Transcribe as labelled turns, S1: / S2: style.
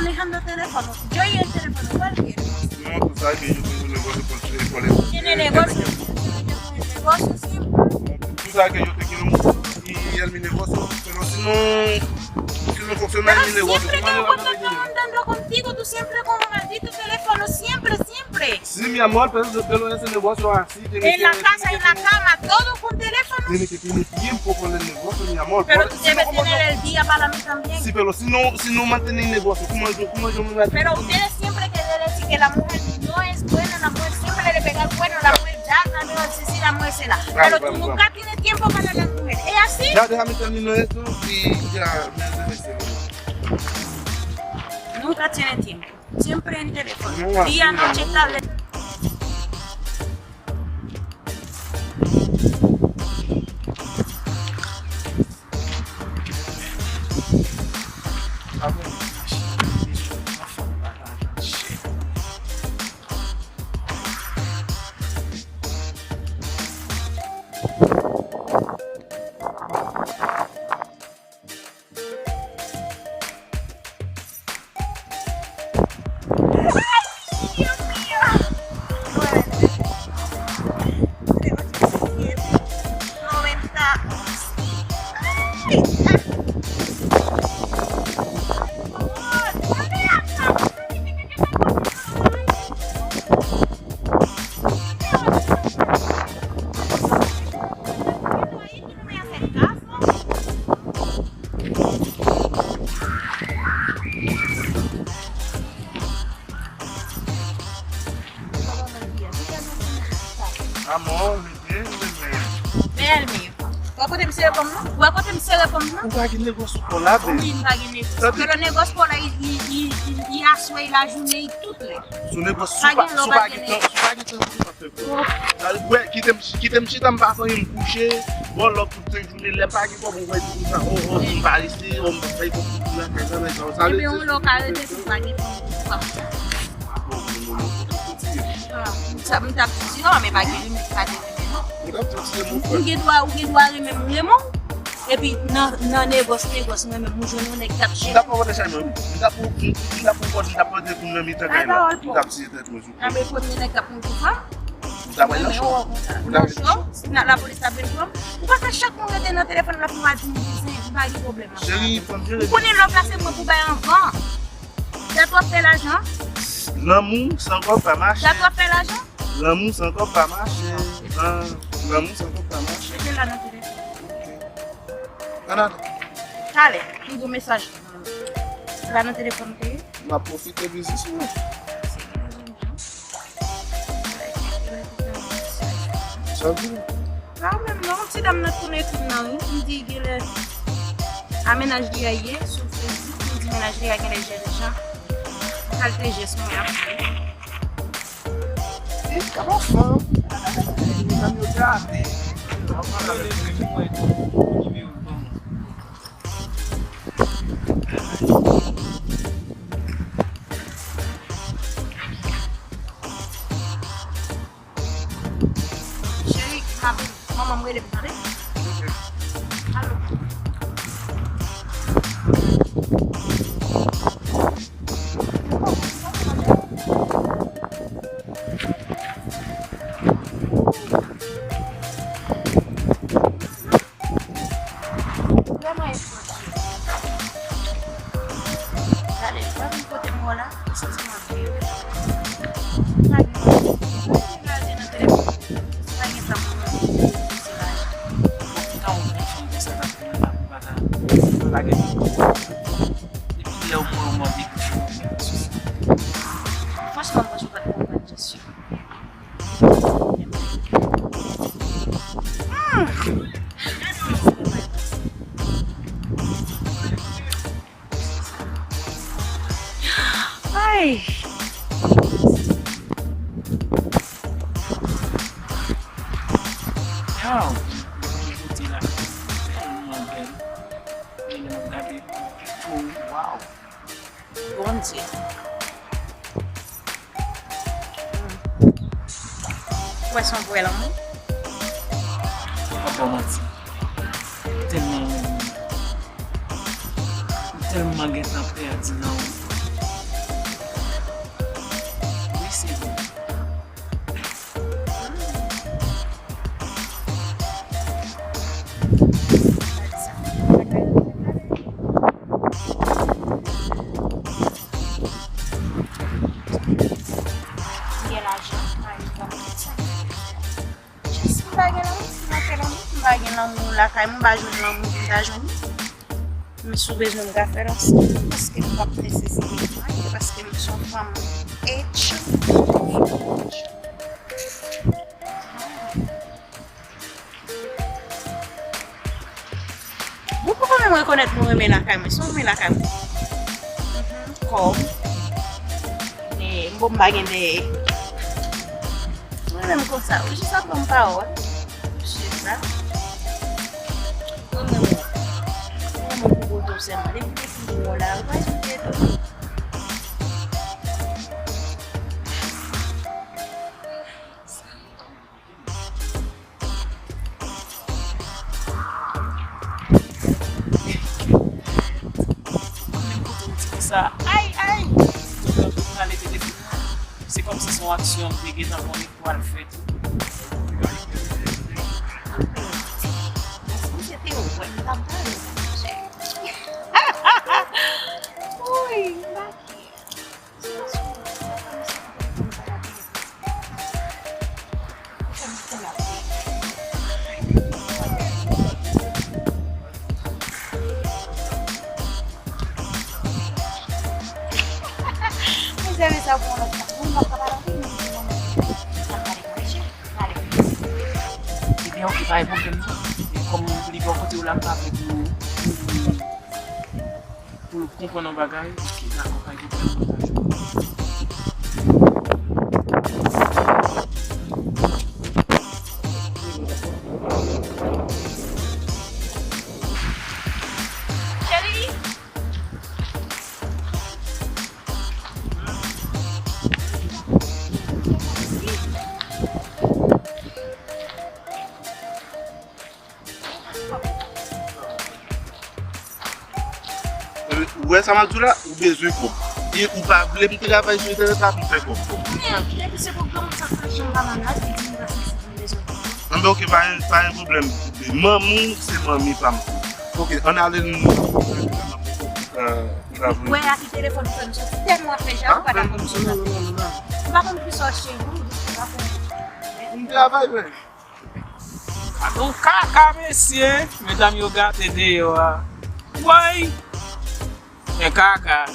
S1: manejando teléfono. Yo y el teléfono, ¿cuál quieres?
S2: No, tú sabes que yo tengo un negocio por eso.
S1: Tiene negocio. Tiene negocio siempre.
S2: Tú sabes que yo te quiero mucho y es mi negocio, pero si no funciona en mi
S1: Pero
S2: negocio,
S1: siempre
S2: ¿cómo le
S1: tengo
S2: vas a
S1: cuando
S2: dar
S1: estoy
S2: dinero?
S1: andando contigo, tú siempre con un maldito teléfono, siempre, siempre.
S2: Sí, mi amor, pero ese negocio así tiene
S1: En la casa, en la cama, todo con teléfono.
S2: Tiene que tener tiempo con el negocio, mi amor.
S1: Pero tú
S2: Si no,
S1: debes
S2: ¿cómo
S1: tener
S2: yo-
S1: el día para mí también.
S2: Sí, pero si no mantener el negocio, ¿cómo yo me voy a...
S1: Pero ustedes siempre quieren decir que la mujer no es buena, la mujer siempre le pega el bueno, la mujer ya, la mujer sí, la mujer se da. Pero tú nunca tienes tiempo para la mujer. ¿Es así?
S2: Ya, déjame terminar esto y ya me deseo.
S1: Nunca tiene tiempo. Siempre en teléfono.
S2: No,
S1: Día,
S2: así,
S1: noche,
S2: no.
S1: tarde. Dios mío. 90.
S2: Amor, entiéndeme.
S1: Ve el mío. Wakote msele kom nou? Wakote msele kom nou?
S2: Não vai que negócio colado.
S1: Ou bagay negosyo. Pero negosyo pou la yi aswe la jounen yi tout le.
S2: Seu negócio
S1: Bagay lo bagay
S2: que tem chita me passando em coucher, vou logo pro tem journée le pague como vai tudo ou vai ici, ou vai com na casa na casa, sabe?
S1: Ebe yon lokal de tout bagay pou Mwen tap si non, men bagay li men bagay li men. Ou gen dwa reme moun remon. E pi nan negos men moun joun yon ek tap chen.
S2: Dá pra deixar mesmo. Dá pra ter com na mita
S1: Ah, tá ótimo.
S2: Dá pra ser ter com isso.
S1: Ame pot men ek tap moun kou fa.
S2: Dá pra ir lá show.
S1: Nan show, nan la polis tabel kom. Ou pa ka chak moun rete nan telefon la pou mati moun disen, bagay problem.
S2: Chérie,
S1: Ou konen lò plase mwen pou bay an van. Ça doit faire l'argent.
S2: L'amour, c'est encore pas marché.
S1: Ça doit faire l'argent.
S2: L'amour, c'est encore pas marché. L'amour, c'est encore pas marché.
S1: Je là dans le téléphone.
S2: Canada,
S1: Allez, tout vos messages. Là dans le téléphone.
S2: on a profité de ça. Ça va?
S1: Quand même, non, si dame n'a tourné tout dans nous, il dit qu'il est aménagé hier sur Facebook, il dit aménagé avec les gens. Qualité geste, moi.
S2: Acabou fã.
S1: Chérie, maman, moi, elle est parée. Allô. Franchement, moi, je ne peux pas te comprendre, je suis. Ai!
S3: Não. Uau.
S1: Bom dia. Poisson pour elle, hein?
S3: Apa mas? Tellement get na perto não.
S1: caille, mon bas joindre là, mon bas joindre. Je suis besoin de faire ensemble parce que je ne vais pas préciser parce que nous sommes femmes H. Vous pouvez me reconnaître mon remède la caille, son remède la caille. Comme et bon baguette de même comme ça, je sais comme parole. C'est ça.
S4: Ça, aïe! C'est comme si son action déguisée dans mon étoile fait. On qui va évoluer comme les bons côtés ou la part pour comprendre un bagage qui l'accompagne.
S2: Ouais, ça m'a dit là, ou besoin quoi. Et ou pas voulez me travailler sur le travail pour faire quoi.
S1: C'est pour comment ça fait sur la malade et dire que
S2: c'est ok, pas un problème. Maman, c'est mamie, pas moi. Ok, on a le
S1: ouais, à qui téléphone, c'est tellement fait, j'ai pas d'accord. Pas comme plus chez vous,
S2: on travaille, ouais.
S4: Donc, caca, messieurs, mesdames, regardez dehors. Ouais, mais caca.